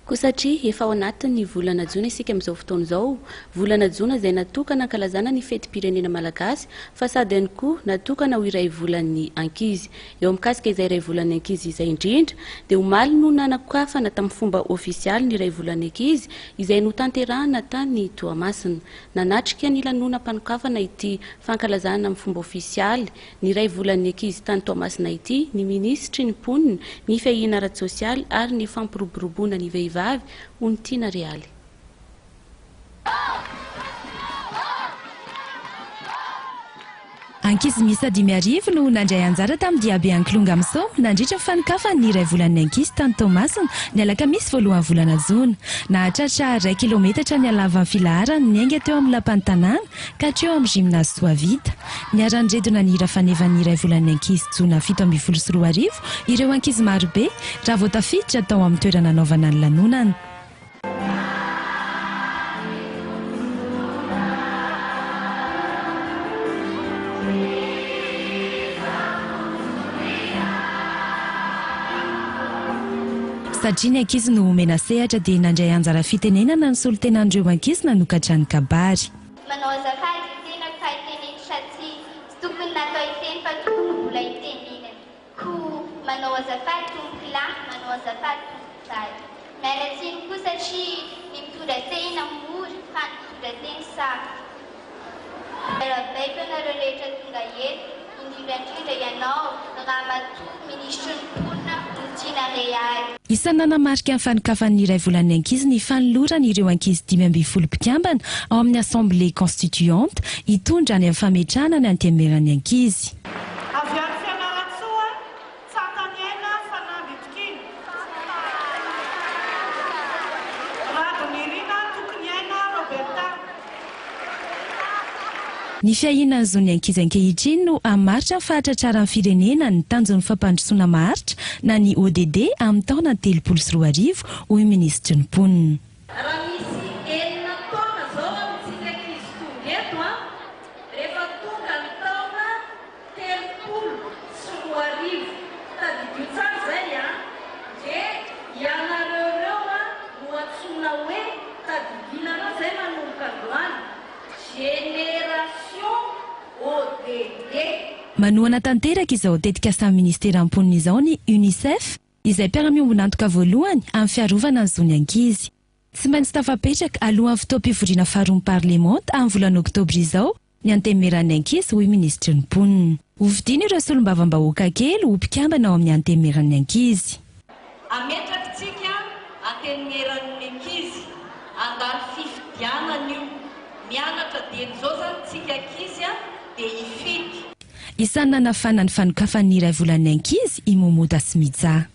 Ko satria efa ao anatin'ny volana Jona isika amin'izao fotoana izao, volana Jona izay natokana ankalazana ny fetim-pirenena malagasy, fa sady ihany koa natokana ho iray volan'ny ankizy. Eo mikasika izay iray volan'ny ankizy izay indrindra, dia Omaly no nanokafana tamin'ny fomba ofisialy ny iray volan'ny ankizy izay notanterahina tany Toamasina. Nanatrika ny lanonam-panokafana ity fankalazana amin'ny fomba ofisialy ny iray volan'ny ankizy tany Toamasina ity ny ministry ny mponina, ny fahina ara-tsosialy ary ny fampiroboroboana ny vehivavy Ontiana Realy. Ankizy miisa 10 no nandray anjara tamin'ny diaby anklonga amin'izao nandritra ny fanokafana ny iray volan'ny ankizy tany Toamasina ny alakamisy voalohan'ny volana Jona. Nahatratra 2 kilometatra ny halavan'ny filaharany niainga teo amin'ny lapan'ny tanàna ka hatreo amin'ny gymnase Soavita. Niaran-dredona ny hira fanevan'ny iray volan'ny ankizy Jona 724 ireo ankizy marobe raha vao tafiditra tao amin'ny toerana anaovana ny lanonana. Satria ny ankizy no omena sehatra dia nandray anjara fitenenana ny solotenan'ireo ankizy nanokatra ny kabary. Manao azafady tena fahiteneny satria tsy tokony natao iteny fa tokony mbola itenenana. Koa manao azafady tompolahy, manao azafady tompotany. Miala tsiny koa satria ny mitoratena mora fa ny mitoratena saka. Rabaiko anareo rehetra tonga eto, indrindra ianao, ramatoa ministry ny mponina Ontiana Realy. Isany nanamarika ny fanokafan'ny iray volan'ny ankizy ny fanolorana ireo ankizy 12 mpikambana ao amin'ny assemblée constituante hitondra any amin'ny fametrahana ny antemeran'ny ankizy. Ny fiahinan'ny zony ankizy ankehitriny no hamaritra ny fahatratraran'ny firenena ny tanjon'ny fampandrosoana maharitra na ny ODD amin'ny taona 2024 hoy ministry ny mponina. Raha misy 9 taona zao amintsika ankizy tonga eto rehefa tonga ny taona 2024 tadidio tsara zay dia ianareo no antsoina hoe tadidinareo zay manomboka androany génération ODD. Manohana tanteraka izao tetika samy ministera mponina izao ny UNICEF izay mpiara-miombona nantoka voalohany amin'ny fiarovana ny zony ankizy. Tsy maintsy tafapetraka alohan'ny fotoam-pivoriana faharoa ny parlemanta amin'ny volana oktobra izao ny antemeran'ny ankizy hoy ministry ny mponina. Hovidiana ireo solombavambahoaka kely ho mpikambana ao amin'ny antemeran'ny ankizy. Ametrakitsika antemeran'ny ankizy andalo fifidianana io. Mianatra dia zao zany tsika ankizy dia hifidy. Isany nanafana ny fanokafan'ny iray volan'ny ankizy i Momota sy mijà.